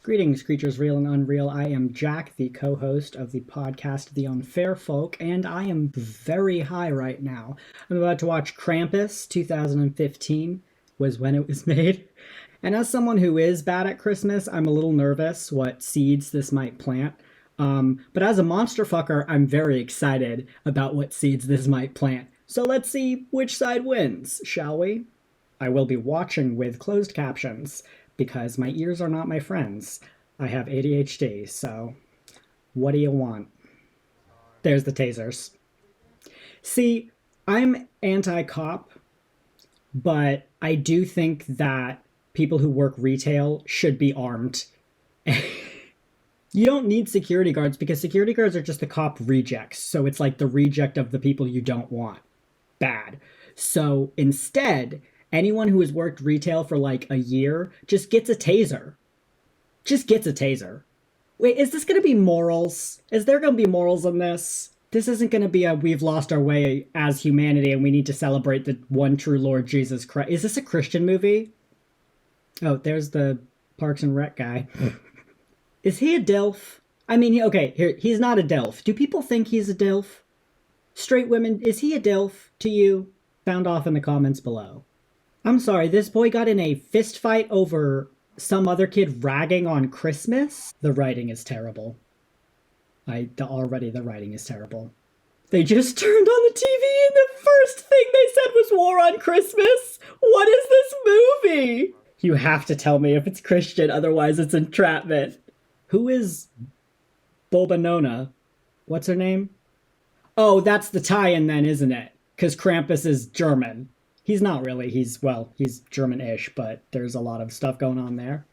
Greetings, creatures real and unreal. I am Jack, the co-host of the podcast The Unfair Folk, and I am very high right now. I'm about to watch Krampus. 2015 was when it was made. And as someone who is bad at Christmas, I'm a little nervous what seeds this might plant. But as a monster fucker, I'm very excited about what seeds this might plant. So let's see which side wins, shall we? I will be watching with closed captions, because my ears are not my friends. I have ADHD, so what do you want? There's the tasers. See, I'm anti-cop, but I do think that people who work retail should be armed. You don't need security guards because security guards are just the cop rejects, so it's like the reject of the people you don't want. Bad. So instead, anyone who has worked retail for like a year just gets a taser. Just gets a taser. Wait, is this going to be morals? Is there going to be morals in this? This isn't going to be a we've lost our way as humanity and we need to celebrate the one true Lord Jesus Christ. Is this a Christian movie? Oh, there's the Parks and Rec guy. Is he a DILF? I mean, okay, here, he's not a DILF. Do people think he's a DILF? Straight women, is he a DILF to you? Sound off in the comments below. I'm sorry, this boy got in a fist fight over some other kid ragging on Christmas? The writing is terrible. Already the writing is terrible. They just turned on the TV and the first thing they said was War on Christmas? What is this movie? You have to tell me if it's Christian, otherwise it's entrapment. Who is Bobanona? What's her name? Oh, that's the tie-in then, isn't it? Because Krampus is German. He's not really. He's German-ish, but there's a lot of stuff going on there.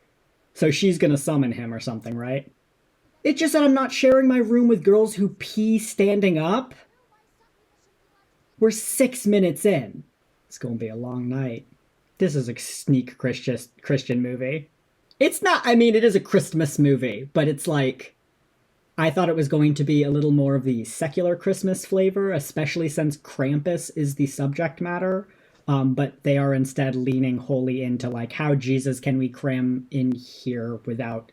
So she's gonna summon him or something, right? It just said I'm not sharing my room with girls who pee standing up. We're 6 minutes in. It's gonna be a long night. This is a sneak Christian movie. It's not, I mean, it is a Christmas movie, but it's like, I thought it was going to be a little more of the secular Christmas flavor, especially since Krampus is the subject matter. But they are instead leaning wholly into like, how Jesus can we cram in here without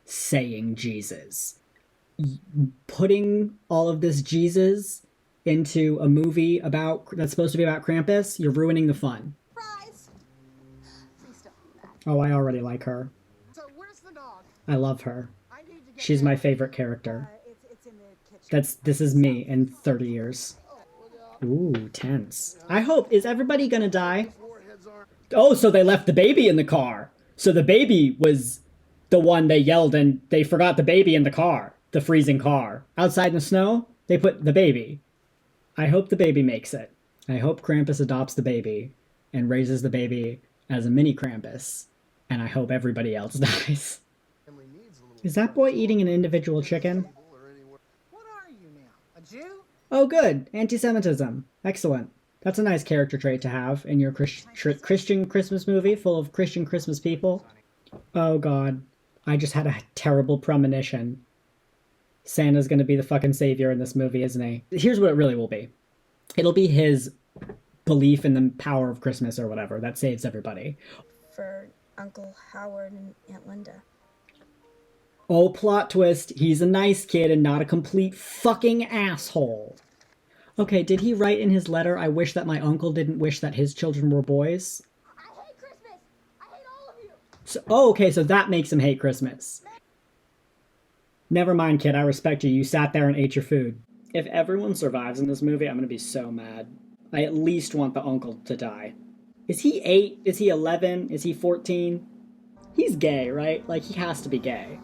saying Jesus? Putting all of this Jesus into a movie that's supposed to be about Krampus, you're ruining the fun. Surprise! Please don't do that. Oh, I already like her. So where's the dog? I love her. I need to get She's my favorite character. It's in the kitchen. This is me in 30 years. Ooh, tense. I hope, is everybody gonna die? Oh, so they left the baby in the car. So the baby was the one they yelled and they forgot the baby in the car. The freezing car. Outside in the snow, they put the baby. I hope the baby makes it. I hope Krampus adopts the baby and raises the baby as a mini Krampus. And I hope everybody else dies. Is that boy eating an individual chicken? What are you now? A Jew? Oh, good. Anti-Semitism. Excellent. That's a nice character trait to have in your Christian Christmas movie full of Christian Christmas people. Oh, God. I just had a terrible premonition. Santa's gonna be the fucking savior in this movie, isn't he? Here's what it really will be. It'll be his belief in the power of Christmas or whatever that saves everybody. For Uncle Howard and Aunt Linda. Oh, plot twist. He's a nice kid and not a complete fucking asshole. Okay, did he write in his letter, I wish that my uncle didn't wish that his children were boys? I hate Christmas! I hate all of you! So, oh, okay, so that makes him hate Christmas. Never mind, kid, I respect you. You sat there and ate your food. If everyone survives in this movie, I'm gonna be so mad. I at least want the uncle to die. Is he 8? Is he 11? Is he 14? He's gay, right? Like, he has to be gay.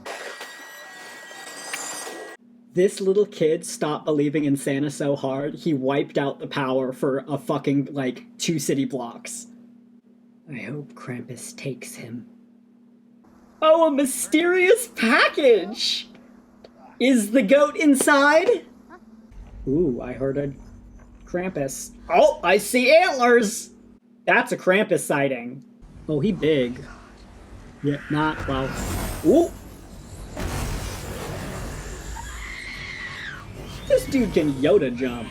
This little kid stopped believing in Santa so hard, he wiped out the power for a fucking, like, 2 city blocks. I hope Krampus takes him. Oh, a mysterious package! Is the goat inside? Ooh, I heard a Krampus. Oh, I see antlers! That's a Krampus sighting. Oh, he big. Yeah, not, well. Ooh! This dude can Yoda jump.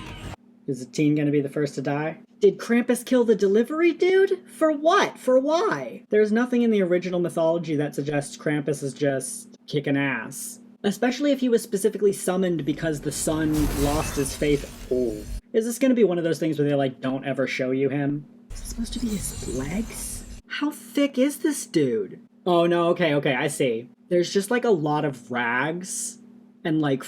Is the teen gonna be the first to die? Did Krampus kill the delivery dude? For what? For why? There's nothing in the original mythology that suggests Krampus is just kicking ass. Especially if he was specifically summoned because the son lost his faith. Oh. Is this gonna be one of those things where they like don't ever show you him? Is it supposed to be his legs? How thick is this dude? Oh no, okay, I see. There's just like a lot of rags and like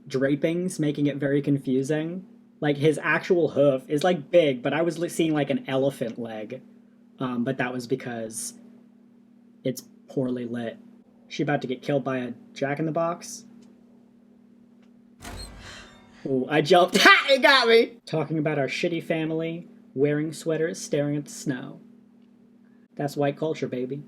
drapings, making it very confusing. Like his actual hoof is like big, but I was seeing like an elephant leg. But that was because it's poorly lit. She about to get killed by a jack-in-the-box? Ooh, I jumped. Ha! It got me! Talking about our shitty family, wearing sweaters, staring at the snow. That's white culture, baby.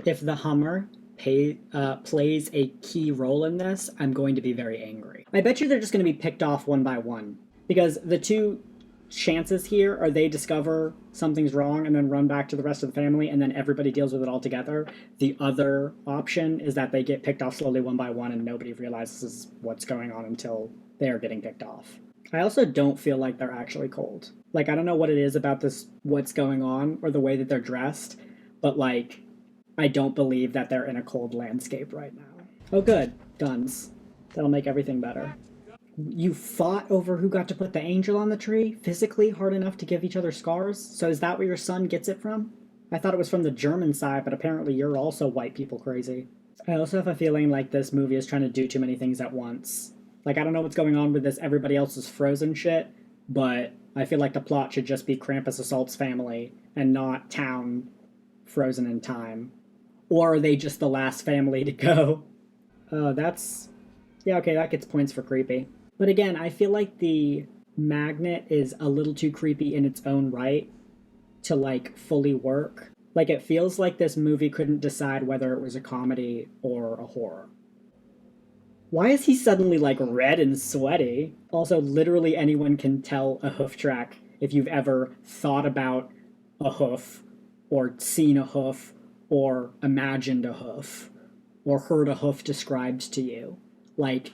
If the Hummer plays a key role in this, I'm going to be very angry. I bet you they're just going to be picked off one by one. Because the two chances here are they discover something's wrong and then run back to the rest of the family and then everybody deals with it all together. The other option is that they get picked off slowly one by one and nobody realizes what's going on until they're getting picked off. I also don't feel like they're actually cold. Like, I don't know what it is about this, what's going on, or the way that they're dressed, but like, I don't believe that they're in a cold landscape right now. Oh good, guns. That'll make everything better. You fought over who got to put the angel on the tree, physically hard enough to give each other scars? So is that where your son gets it from? I thought it was from the German side, but apparently you're also white people crazy. I also have a feeling like this movie is trying to do too many things at once. Like, I don't know what's going on with this everybody else's frozen shit, but I feel like the plot should just be Krampus assaults family and not town frozen in time. Or are they just the last family to go? Oh, that's... yeah, okay, that gets points for creepy. But again, I feel like the magnet is a little too creepy in its own right to, like, fully work. Like, it feels like this movie couldn't decide whether it was a comedy or a horror. Why is he suddenly, like, red and sweaty? Also, literally anyone can tell a hoof track if you've ever thought about a hoof, or seen a hoof, or imagined a hoof, or heard a hoof described to you. Like,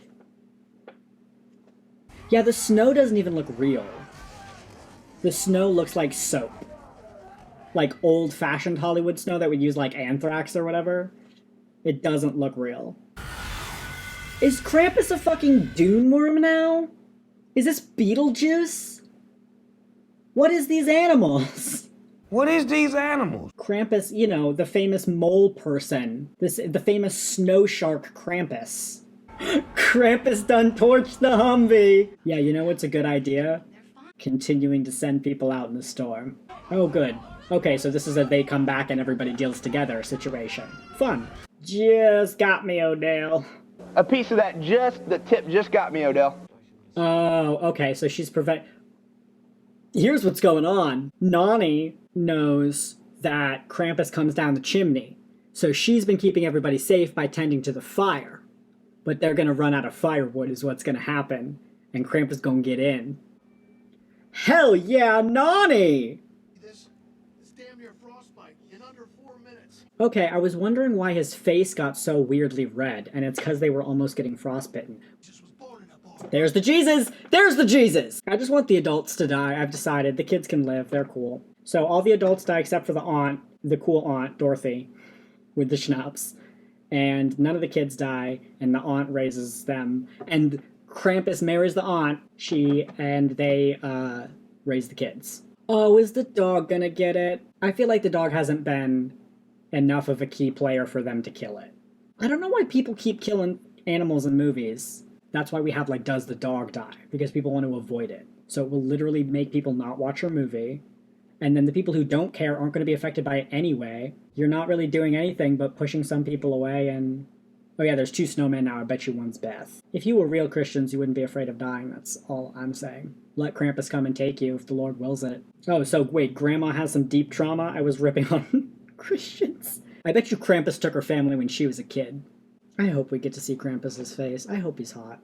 yeah, the snow doesn't even look real. The snow looks like soap. Like old-fashioned Hollywood snow that would use like anthrax or whatever. It doesn't look real. Is Krampus a fucking dune worm now? Is this Beetlejuice? What is these animals? What is these animals? Krampus, you know, the famous mole person. The famous snow shark Krampus. Krampus done torched the Humvee! Yeah, you know what's a good idea? Continuing to send people out in the storm. Oh, good. Okay, so this is a they come back and everybody deals together situation. Fun. Just got me, Odell. A piece of the tip just got me, Odell. Oh, okay, so she's Here's what's going on. Nani knows that Krampus comes down the chimney, so she's been keeping everybody safe by tending to the fire. But they're gonna run out of firewood is what's gonna happen, and Krampus gonna get in. Hell yeah, Nani! This damn near frostbite in under 4 minutes. Okay, I was wondering why his face got so weirdly red, and it's because they were almost getting frostbitten. There's the Jesus! There's the Jesus! I just want the adults to die. I've decided. The kids can live. They're cool. So all the adults die except for the aunt, the cool aunt, Dorothy, with the schnapps. And none of the kids die, and the aunt raises them. And Krampus marries the aunt, and they raise the kids. Oh, is the dog gonna get it? I feel like the dog hasn't been enough of a key player for them to kill it. I don't know why people keep killing animals in movies. That's why we have, like, does the dog die? Because people want to avoid it. So it will literally make people not watch your movie. And then the people who don't care aren't going to be affected by it anyway. You're not really doing anything but pushing some people away and... oh yeah, there's 2 snowmen now. I bet you one's Beth. If you were real Christians, you wouldn't be afraid of dying. That's all I'm saying. Let Krampus come and take you if the Lord wills it. Oh, so wait, Grandma has some deep trauma? I was ripping on Christians. I bet you Krampus took her family when she was a kid. I hope we get to see Krampus's face. I hope he's hot.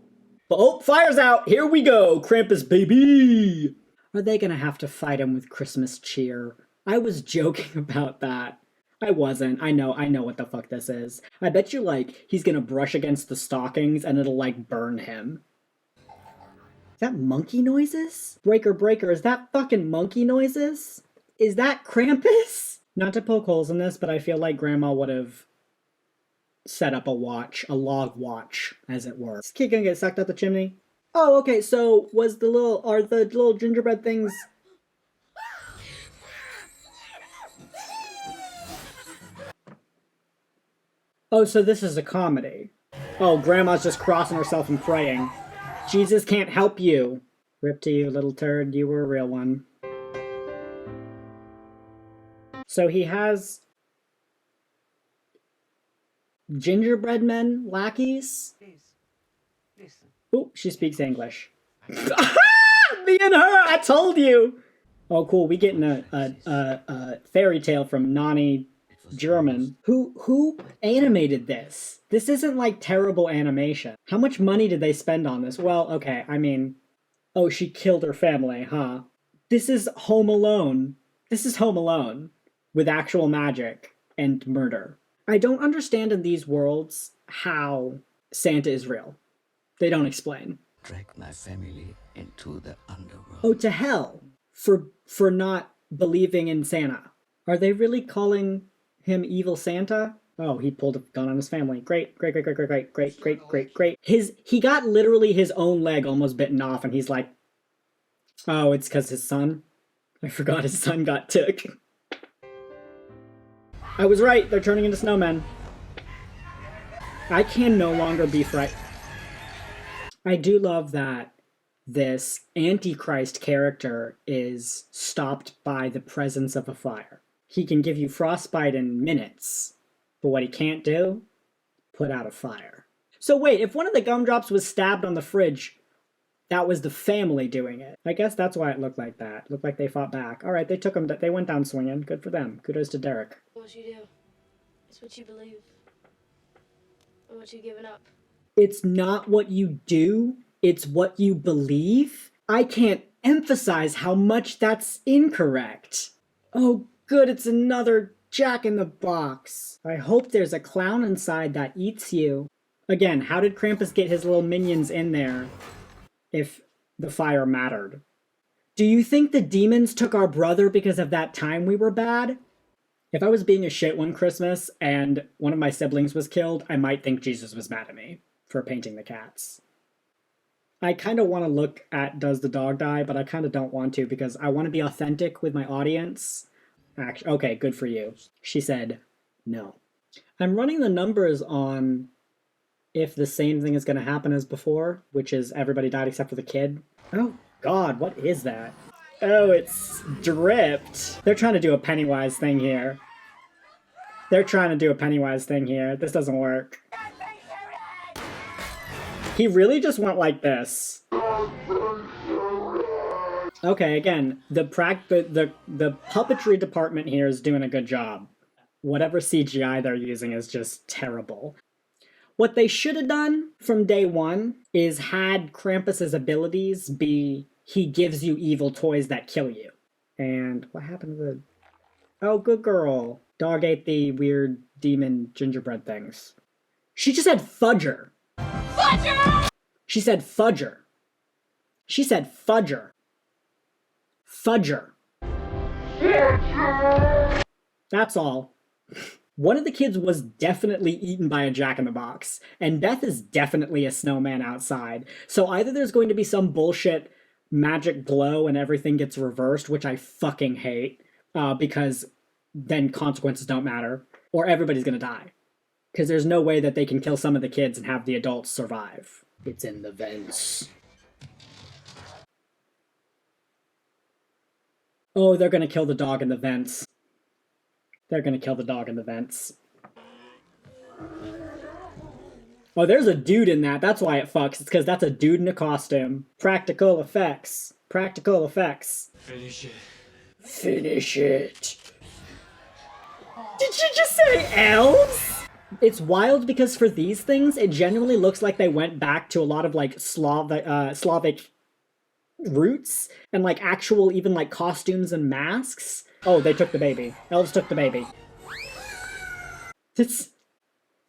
But, oh, fire's out! Here we go! Krampus, baby! Are they gonna have to fight him with Christmas cheer? I was joking about that. I wasn't. I know what the fuck this is. I bet you, like, he's gonna brush against the stockings and it'll, like, burn him. that monkey noises? Breaker, is that fucking monkey noises? Is that Krampus? Not to poke holes in this, but I feel like Grandma would have set up a log watch, as it were. Is this kid gonna get sucked up the chimney? Oh, okay, so are the little gingerbread things... Oh, so this is a comedy. Oh, Grandma's just crossing herself and praying. Jesus can't help you. Rip to you, little turd, you were a real one. So he has gingerbread men, lackeys? Please, listen. Oh, she speaks English. Me and her, I told you! Oh, cool, we getting a fairy tale from Nani German. Who animated this? This isn't like terrible animation. How much money did they spend on this? Well, okay, I mean, oh, she killed her family, huh? This is Home Alone. This is Home Alone with actual magic and murder. I don't understand in these worlds how Santa is real. They don't explain. Drag my family into the underworld. Oh, to hell for not believing in Santa. Are they really calling him evil Santa? Oh, he pulled a gun on his family. Great. He got literally his own leg almost bitten off, and he's like, oh, it's because his son? I forgot his son got took. I was right, they're turning into snowmen. I can no longer be frightened. I do love that this Antichrist character is stopped by the presence of a fire. He can give you frostbite in minutes, but what he can't do, put out a fire. So wait, if one of the gumdrops was stabbed on the fridge, that was the family doing it. I guess that's why it looked like that. Looked like they fought back. All right, they went down swinging. Good for them. Kudos to Derek. What you do. It's what you believe. Or what you giving up. It's not what you do, it's what you believe? I can't emphasize how much that's incorrect. Oh, good, it's another Jack in the Box. I hope there's a clown inside that eats you. Again, how did Krampus get his little minions in there if the fire mattered? Do you think the demons took our brother because of that time we were bad? If I was being a shit one Christmas and one of my siblings was killed, I might think Jesus was mad at me for painting the cats. I kind of want to look at Does the Dog Die, but I kind of don't want to because I want to be authentic with my audience. Actually, okay, good for you. She said no. I'm running the numbers on if the same thing is going to happen as before, which is everybody died except for the kid. Oh God, what is that? Oh, it's dripped. They're trying to do a Pennywise thing here. This doesn't work. He really just went like this. Okay, again, the puppetry department here is doing a good job. Whatever CGI they're using is just terrible. What they should have done from day one is had Krampus's abilities be he gives you evil toys that kill you. And what happened to the... Oh, good girl. Dog ate the weird demon gingerbread things. She just said fudger. Fudger! She said fudger. She said fudger. Fudger. Fudger! That's all. One of the kids was definitely eaten by a Jack-in-the-Box, and Beth is definitely a snowman outside. So either there's going to be some bullshit magic blow and everything gets reversed, which I fucking hate, because then consequences don't matter, or everybody's gonna die. Because there's no way that they can kill some of the kids and have the adults survive. It's in the vents. Oh, they're gonna kill the dog in the vents. They're gonna kill the dog in the vents. Oh, there's a dude in that. That's why it fucks. It's because that's a dude in a costume. Practical effects. Practical effects. Finish it. Finish it. Did you just say elves? It's wild because for these things, it genuinely looks like they went back to a lot of like Slavic roots and like actual even like costumes and masks. Oh, they took the baby. Elves took the baby.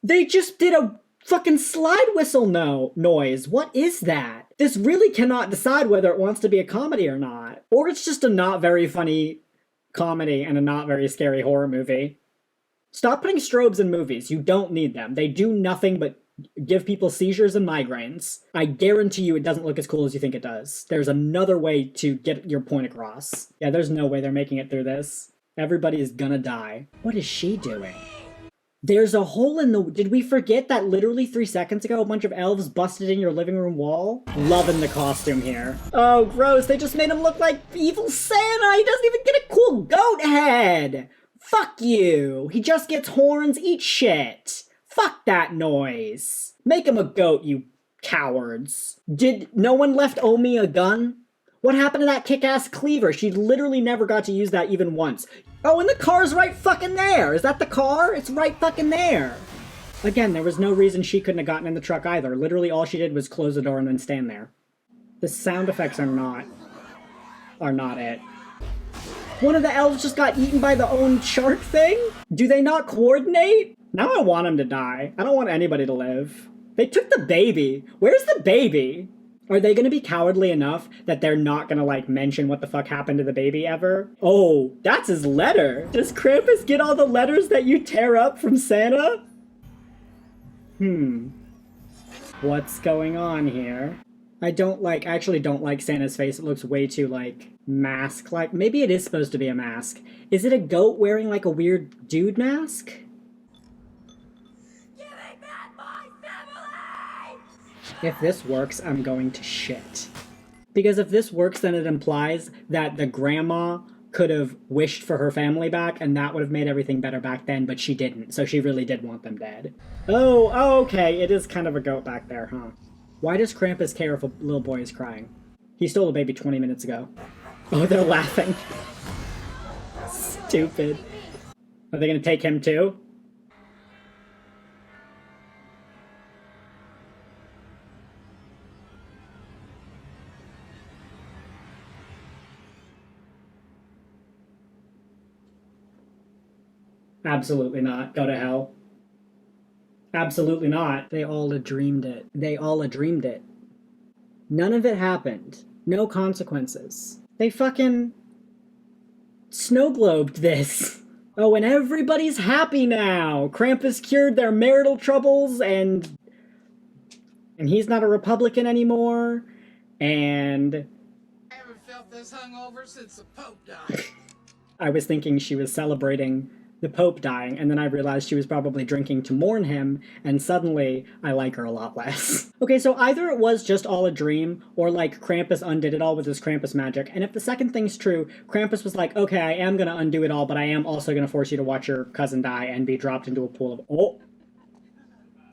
They just did a fucking slide whistle noise. What is that? This really cannot decide whether it wants to be a comedy or not. Or it's just a not very funny comedy and a not very scary horror movie. Stop putting strobes in movies. You don't need them. They do nothing but give people seizures and migraines. I guarantee you it doesn't look as cool as you think it does. There's another way to get your point across. Yeah, there's no way they're making it through this. Everybody is gonna die. What is she doing? There's a hole in the... Did we forget that literally 3 seconds ago a bunch of elves busted in your living room wall? Loving the costume here. Oh, gross. They just made him look like evil Santa. He doesn't even get a cool goat head. Fuck you. He just gets horns. Eat shit. Fuck that noise. Make him a goat, you cowards. Did no one left Omi a gun? What happened to that kick-ass cleaver? She literally never got to use that even once. Oh, and the car's right fucking there. Is that the car? It's right fucking there. Again, there was no reason she couldn't have gotten in the truck either. Literally all she did was close the door and then stand there. The sound effects are not it. One of the elves just got eaten by the own shark thing? Do they not coordinate? Now I want him to die. I don't want anybody to live. They took the baby. Where's the baby? Are they gonna be cowardly enough that they're not gonna, like, mention what the fuck happened to the baby ever? Oh, that's his letter. Does Krampus get all the letters that you tear up from Santa? What's going on here? I actually don't like Santa's face. It looks way too, like, mask-like. Maybe it is supposed to be a mask. Is it a goat wearing, like, a weird dude mask? If this works, I'm going to shit. Because if this works, then it implies that the grandma could have wished for her family back, and that would have made everything better back then, but she didn't, so she really did want them dead. Oh, okay, it is kind of a goat back there, huh? Why does Krampus care if a little boy is crying? He stole a baby 20 minutes ago. Oh, they're laughing. Stupid. Are they gonna take him too? Absolutely not. Go to hell. Absolutely not. They all dreamed it. They all dreamed it. None of it happened. No consequences. They fucking snow globed this. Oh, and everybody's happy now. Krampus cured their marital troubles, and he's not a Republican anymore. And I haven't felt this hungover since the Pope died. I was thinking she was celebrating the Pope dying, and then I realized she was probably drinking to mourn him, and suddenly I like her a lot less. Okay, so either it was just all a dream, or like Krampus undid it all with his Krampus magic, and if the second thing's true, Krampus was like, okay, I am gonna undo it all, but I am also gonna force you to watch your cousin die and be dropped into a pool of...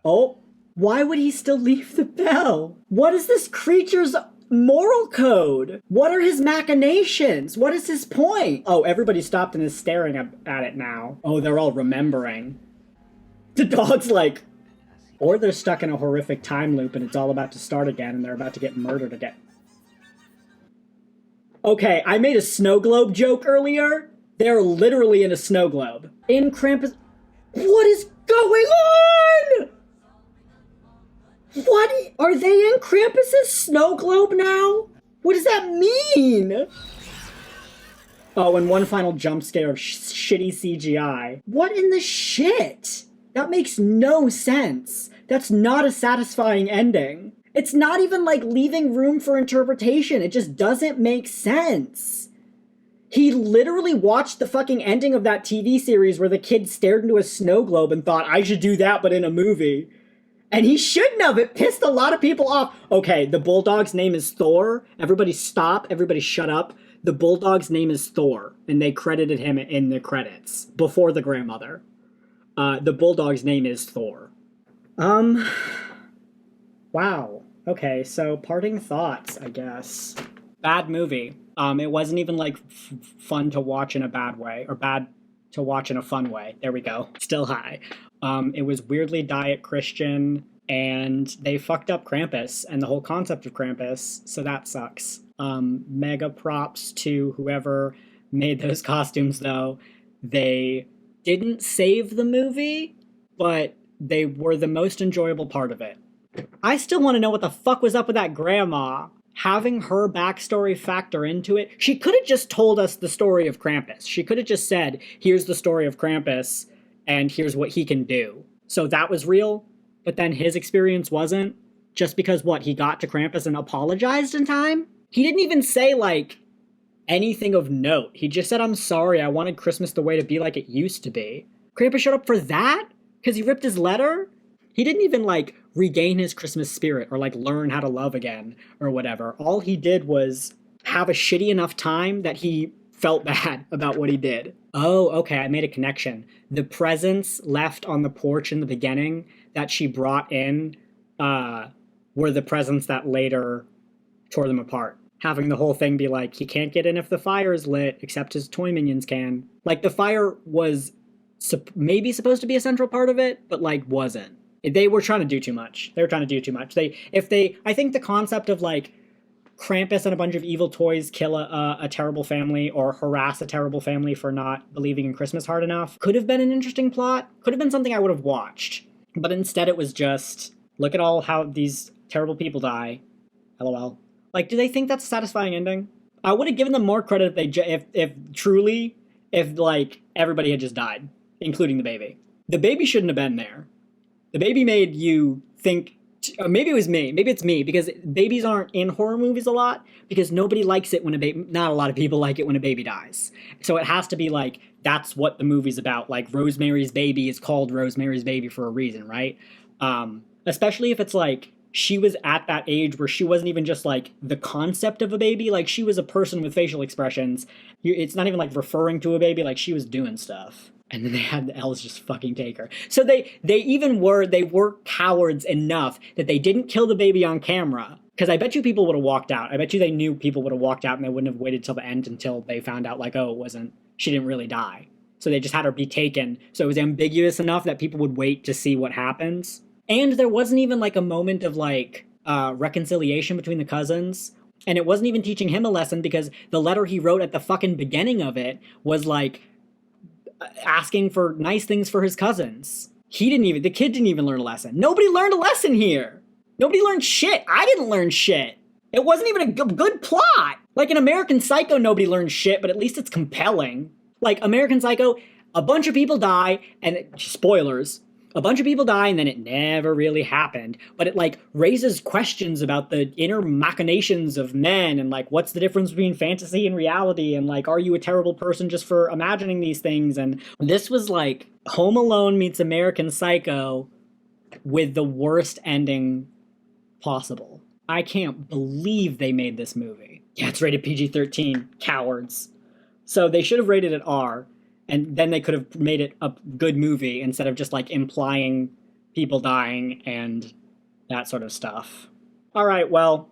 Oh! Why would he still leave the bell? What is this creature's moral code? What are his machinations? What is his point? Oh, everybody stopped and is staring at it now. Oh, they're all remembering. The dog's like... Or they're stuck in a horrific time loop and it's all about to start again and they're about to get murdered again. Okay, I made a snow globe joke earlier. They're literally in a snow globe. In Krampus... What is going on? What? Are they in Krampus's snow globe now? What does that mean? Oh, and one final jump scare of shitty CGI. What in the shit? That makes no sense. That's not a satisfying ending. It's not even like leaving room for interpretation. It just doesn't make sense. He literally watched the fucking ending of that TV series where the kid stared into a snow globe and thought, I should do that, but in a movie. And he shouldn't have. It pissed a lot of people off. Okay, the bulldog's name is Thor. Everybody stop. Everybody shut up. The bulldog's name is Thor. And they credited him in the credits before the grandmother. The bulldog's name is Thor. Wow. Okay, so parting thoughts, I guess. Bad movie. It wasn't even, like, fun to watch in a bad way. Or bad to watch in a fun way. There we go. Still high. It was weirdly diet Christian, and they fucked up Krampus and the whole concept of Krampus, so that sucks. Mega props to whoever made those costumes, though. They didn't save the movie, but they were the most enjoyable part of it. I still want to know what the fuck was up with that grandma. Having her backstory factor into it, she could have just told us the story of Krampus. She could have just said, here's the story of Krampus, and here's what he can do. So that was real, but then his experience wasn't, just because, what, he got to Krampus and apologized in time? He didn't even say, like, anything of note. He just said, I'm sorry, I wanted Christmas the way to be like it used to be. Krampus showed up for that? Because he ripped his letter? He didn't even, like, regain his Christmas spirit or, like, learn how to love again or whatever. All he did was have a shitty enough time that he felt bad about what he did. Oh, okay, I made a connection. The presents left on the porch in the beginning that she brought in were the presents that later tore them apart. Having the whole thing be like, he can't get in if the fire is lit, except his toy minions can. Like, the fire was maybe supposed to be a central part of it, but, like, wasn't. They were trying to do too much. I think the concept of, like, Krampus and a bunch of evil toys kill a terrible family or harass a terrible family for not believing in Christmas hard enough could have been an interesting plot. Could have been something I would have watched. But instead it was just, look at all how these terrible people die. LOL. Like, do they think that's a satisfying ending? I would have given them more credit if like, everybody had just died, including the baby. The baby shouldn't have been there. The baby made you think, maybe it was me, maybe it's me, because babies aren't in horror movies a lot, because nobody likes it when not a lot of people like it when a baby dies. So it has to be like, that's what the movie's about. Like, Rosemary's Baby is called Rosemary's Baby for a reason, right? Especially if it's like, she was at that age where she wasn't even just like the concept of a baby, like she was a person with facial expressions. It's not even like referring to a baby, like she was doing stuff. And then they had the elves just fucking take her. So they were cowards enough that they didn't kill the baby on camera. Because I bet you people would have walked out. I bet you they knew people would have walked out and they wouldn't have waited till the end until they found out, like, oh, she didn't really die. So they just had her be taken. So it was ambiguous enough that people would wait to see what happens. And there wasn't even like a moment of like reconciliation between the cousins. And it wasn't even teaching him a lesson because the letter he wrote at the fucking beginning of it was like asking for nice things for his cousins. The kid didn't even learn a lesson. Nobody learned a lesson here. Nobody learned shit. I didn't learn shit. It wasn't even a good plot. Like in American Psycho, nobody learned shit, but at least it's compelling. Like American Psycho, a bunch of people die, and spoilers, a bunch of people die and then it never really happened, but it like raises questions about the inner machinations of men and like what's the difference between fantasy and reality and like are you a terrible person just for imagining these things. And this was like Home Alone meets American Psycho with the worst ending possible. I can't believe they made this movie. Yeah, it's rated PG-13. Cowards. So they should have rated it R. And then they could have made it a good movie instead of just, like, implying people dying and that sort of stuff. All right, well,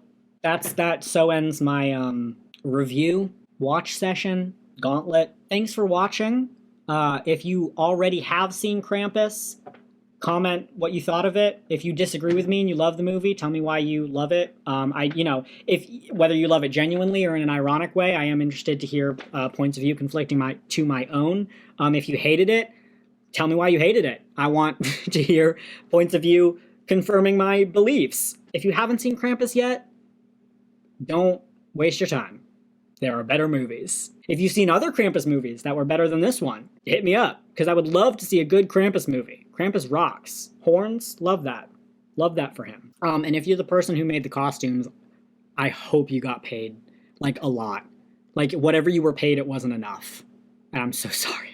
so ends my review, watch session, gauntlet. Thanks for watching. If you already have seen Krampus, comment what you thought of it. If you disagree with me and you love the movie, tell me why you love it. Whether you love it genuinely or in an ironic way, I am interested to hear points of view conflicting to my own. If you hated it, tell me why you hated it. I want to hear points of view confirming my beliefs. If you haven't seen Krampus yet, don't waste your time. There are better movies. If you've seen other Krampus movies that were better than this one, hit me up, because I would love to see a good Krampus movie. Krampus rocks. Horns, love that. Love that for him. And if you're the person who made the costumes, I hope you got paid, like, a lot. Like, whatever you were paid, it wasn't enough. And I'm so sorry.